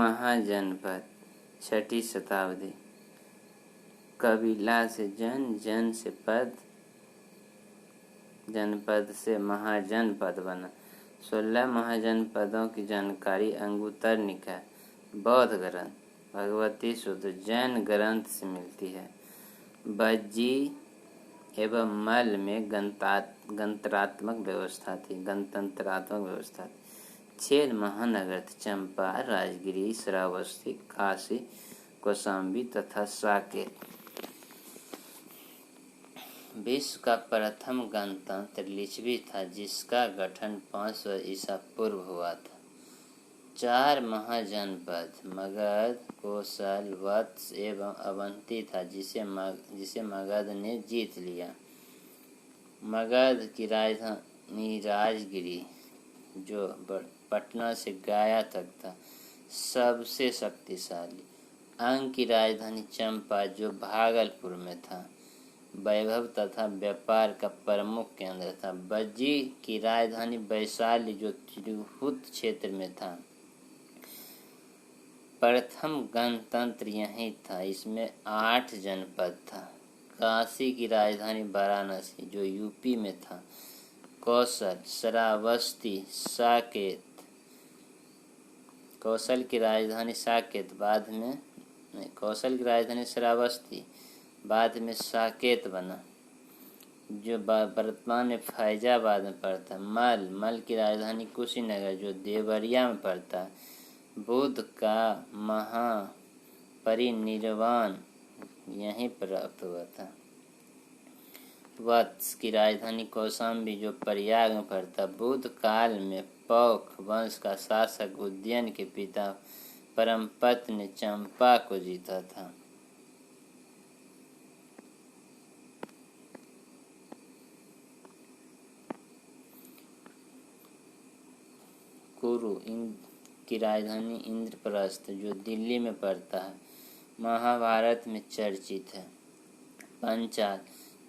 महाजनपद 6ठी शताब्दी। कबीला से जन, जन से पद, जनपद से महाजनपद बना। 16 महाजनपदों की जानकारी अंगुत्तर निकाय, बौद्ध ग्रंथ, भगवती सूत्र, जैन ग्रंथ से मिलती है। बज्जी एवं मल में गणतंत्रात्मक व्यवस्था थी। 6 महानगर थे: चंपा, राजगिरी, श्रावस्ती, काशी, कौशाम्बी तथा साकेत। विश्व का प्रथम गणतंत्र लिच्छवी था, जिसका गठन 500 ईसा पूर्व हुआ था। 4 महाजनपद मगध, कोसल, वत्स एवं अवंती था, जिसे मगध ने जीत लिया। मगध की राजधानी राजगिरी, जो पटना से गया तक था, सबसे शक्तिशाली। अंग की राजधानी चंपा, जो भागलपुर में था, वैभव तथा व्यापार का प्रमुख केंद्र था। बज्जी की राजधानी वैशाली, जो तिरहुत क्षेत्र में था। प्रथम गणतंत्र यहीं था। इसमें 8 जनपद था। काशी की राजधानी वाराणसी, जो यूपी में था। कौशल, श्रावस्ती, साकेत। कौशल की राजधानी साकेत, कौशल की राजधानी श्रावस्ती, बाद में साकेत बना, जो वर्तमान में फैजाबाद में पड़ता। मल की राजधानी कुशीनगर, जो देवरिया में पड़ता। बुद्ध का महापरिनिर्वाण यहीं प्राप्त हुआ था। वत्स की राजधानी कौशाम्बी, जो प्रयाग में पड़ता। बुद्ध काल में पौख वंश का शासक उदयन के पिता परमपत ने चंपा को जीता था। कुरु की राजधानी इंद्रप्रस्थ, जो दिल्ली में पड़ता है, महाभारत में चर्चित है। पंचाल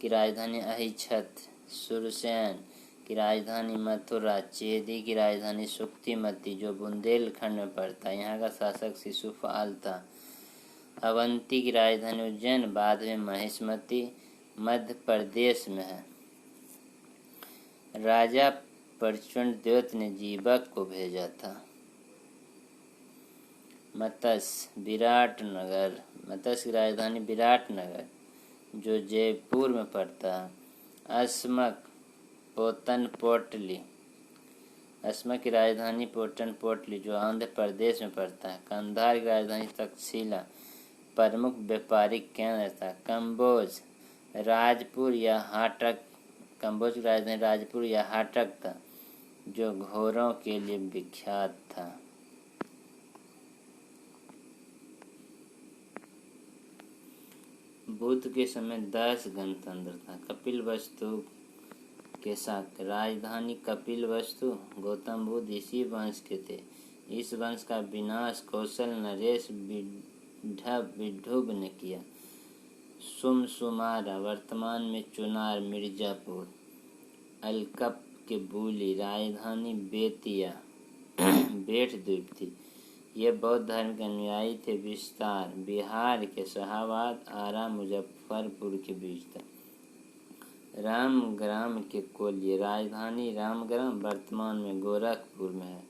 की राजधानी अहिच्छत्र, सुरसेन की राजधानी मथुरा, चेदी की राजधानी सुक्तिमती, जो बुंदेलखंड में पड़ता है, यहाँ का शासक शिशुपाल था। अवंती की राजधानी उज्जैन, बाद में महिष्मती, मध्य प्रदेश में है। राजा प्रचंडद्योत ने जीवक को भेजा था। मत्स्य की राजधानी विराटनगर, जो जयपुर में पड़ता है। अस्मक की राजधानी पोटनपोटली, जो आंध्र प्रदेश में पड़ता है। कंधार की राजधानी तक्षशिला, प्रमुख व्यापारिक केंद्र था। कम्बोज की राजधानी राजपुर या हाटक था, जो घोड़ों के लिए विख्यात था। बुद्ध के समय 10 गणतंत्र था। कपिलवस्तु के साथ राजधानी कपिलवस्तु, गौतम बुद्ध इसी वंश के थे। इस वंश का विनाश कौशल नरेश विड्ढुब ने किया। सुमसुमारा, वर्तमान में चुनार, मिर्जापुर। अलकप के बूली राजधानी बेट द्वीप थी। ये बौद्ध धर्म के अनुयायी थे। विस्तार बिहार के शाहाबाद, आरा, मुजफ्फरपुर के बीच था। रामग्राम के कोल्य राजधानी रामग्राम, वर्तमान में गोरखपुर में है।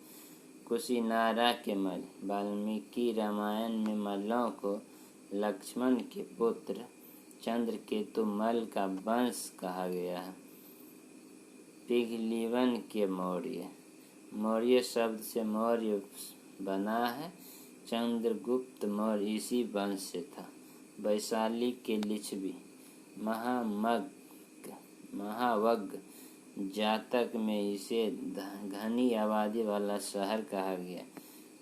कुशीनारा के मल, वाल्मीकि रामायण में मल्लों को लक्ष्मण के पुत्र चंद्रकेतु मल का वंश कहा गया है। पिघलीवन के मौर्य शब्द से मौर्य बना है। चंद्रगुप्त मौर्य इसी वंश से था। वैशाली के लिच्छवी महावग जातक में इसे घनी आबादी वाला शहर कहा गया।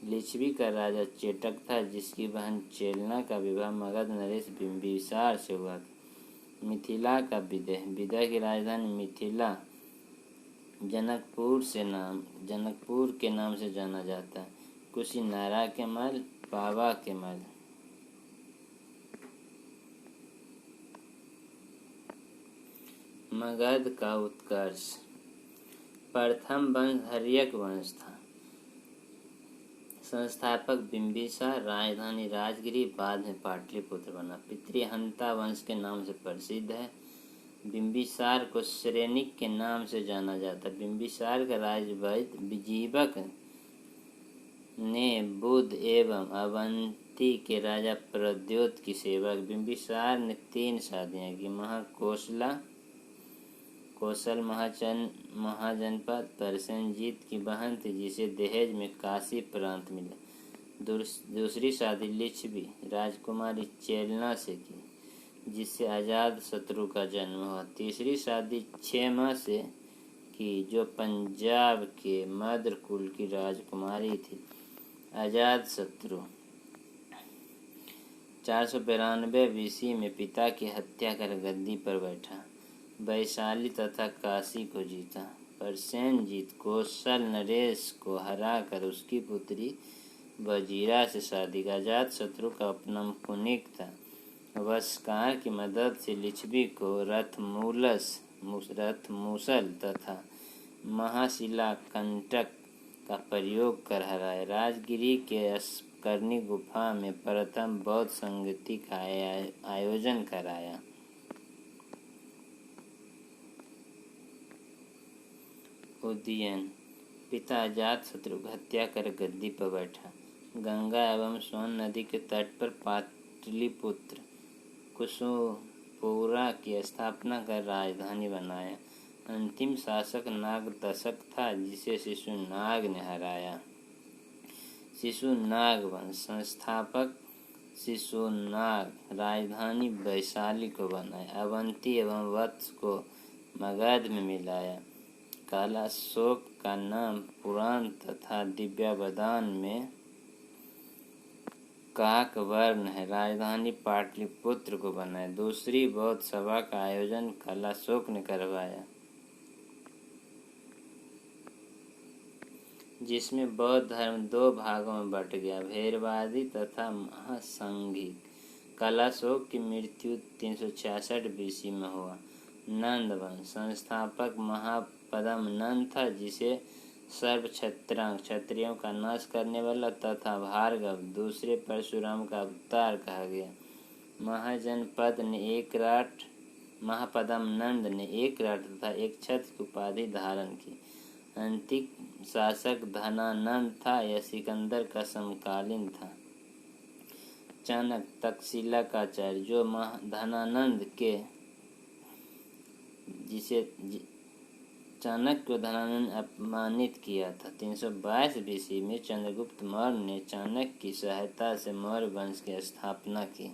लिच्छवी का राजा चेटक था, जिसकी बहन चेलना का विवाह मगध नरेश बिंबिसार से हुआ था। मिथिला का विदय की राजधानी मिथिला जनकपुर के नाम से जाना जाता है। कुशीनारा के मल, पावा के मल। मगध का उत्कर्ष। प्रथम वंश हर्यक वंश था। संस्थापक बिंबिसार, राजधानी राजगिरी, बाद में पाटलिपुत्र बना। पितृहंता वंश के नाम से प्रसिद्ध है। बिंबिसार को श्रेनिक के नाम से जाना जाता है। बिंबिसार का राजवैद्य विजीवक ने बुध एवं अवंती के राजा प्रद्योत की सेवा। बिंबिसार ने 3 शादियां की। कौशल महाजनपद परसेनजीत की बहन थी, जिसे दहेज में काशी प्रांत मिला। दूसरी शादी लिच्छवी राजकुमारी चेलना से की, जिससे अजात शत्रु का जन्म हुआ। तीसरी शादी क्षेमा से की, जो पंजाब के मद्र कुल की राजकुमारी थी। अजात शत्रु 492 BC में पिता की हत्या कर गद्दी पर बैठा। वैशाली तथा काशी को जीता। परसेनजीत कौशल नरेश को हराकर उसकी पुत्री वजीरा से शादी का। अजात शत्रु का अपना पुनिक था। वस्कार की मदद से लिच्छवी को रथमूसल तथा महाशिला कंटक का प्रयोग कर हराया। राजगिरी के करनी गुफा में प्रथम बौद्ध संगति का आयोजन कराया। उदयन पिता अजातशत्रु की हत्या कर गद्दी पर बैठा। गंगा एवं सोन नदी के तट पर पाटलिपुत्र कुसुमपुरा की स्थापना कर राजधानी बनाया। अंतिम शासक नागदशक था, जिसे शिशुनाग ने हराया। शिशुनाग वंश संस्थापक शिशुनाग राजधानी वैशाली को बनाया। अवंती एवं वत्स को मगध में मिलाया। कालाशोक का नाम पुराण तथा दिव्यावदान में काकवर्ण है। राजधानी पाटलिपुत्र को बनाया। दूसरी बौद्ध सभा का आयोजन कालाशोक ने करवाया, जिसमें बौद्ध धर्म 2 भागों में बट गया, भेरवादी तथा महासंघिक। कालाशोक की मृत्यु 366 BC में हुआ। नंद वंश संस्थापक महापद्म नंद था, जिसे सर्वक्षत्रांग क्षत्रियों का नाश करने वाला तथा भार्गव दूसरे परशुराम का अवतार कहा गया। महापद्म नंद ने एक राट तथा एक छत्र की उपाधि धारण की। अंतिम शासक धनानंद था। यह सिकंदर का समकालीन था। चाणक्य तक्षशिला का आचार्य, जो धनानंद के चाणक्य को धनानंद अपमानित किया था। 322 BC में चंद्रगुप्त मौर्य ने चाणक्य की सहायता से मौर्य वंश की स्थापना की।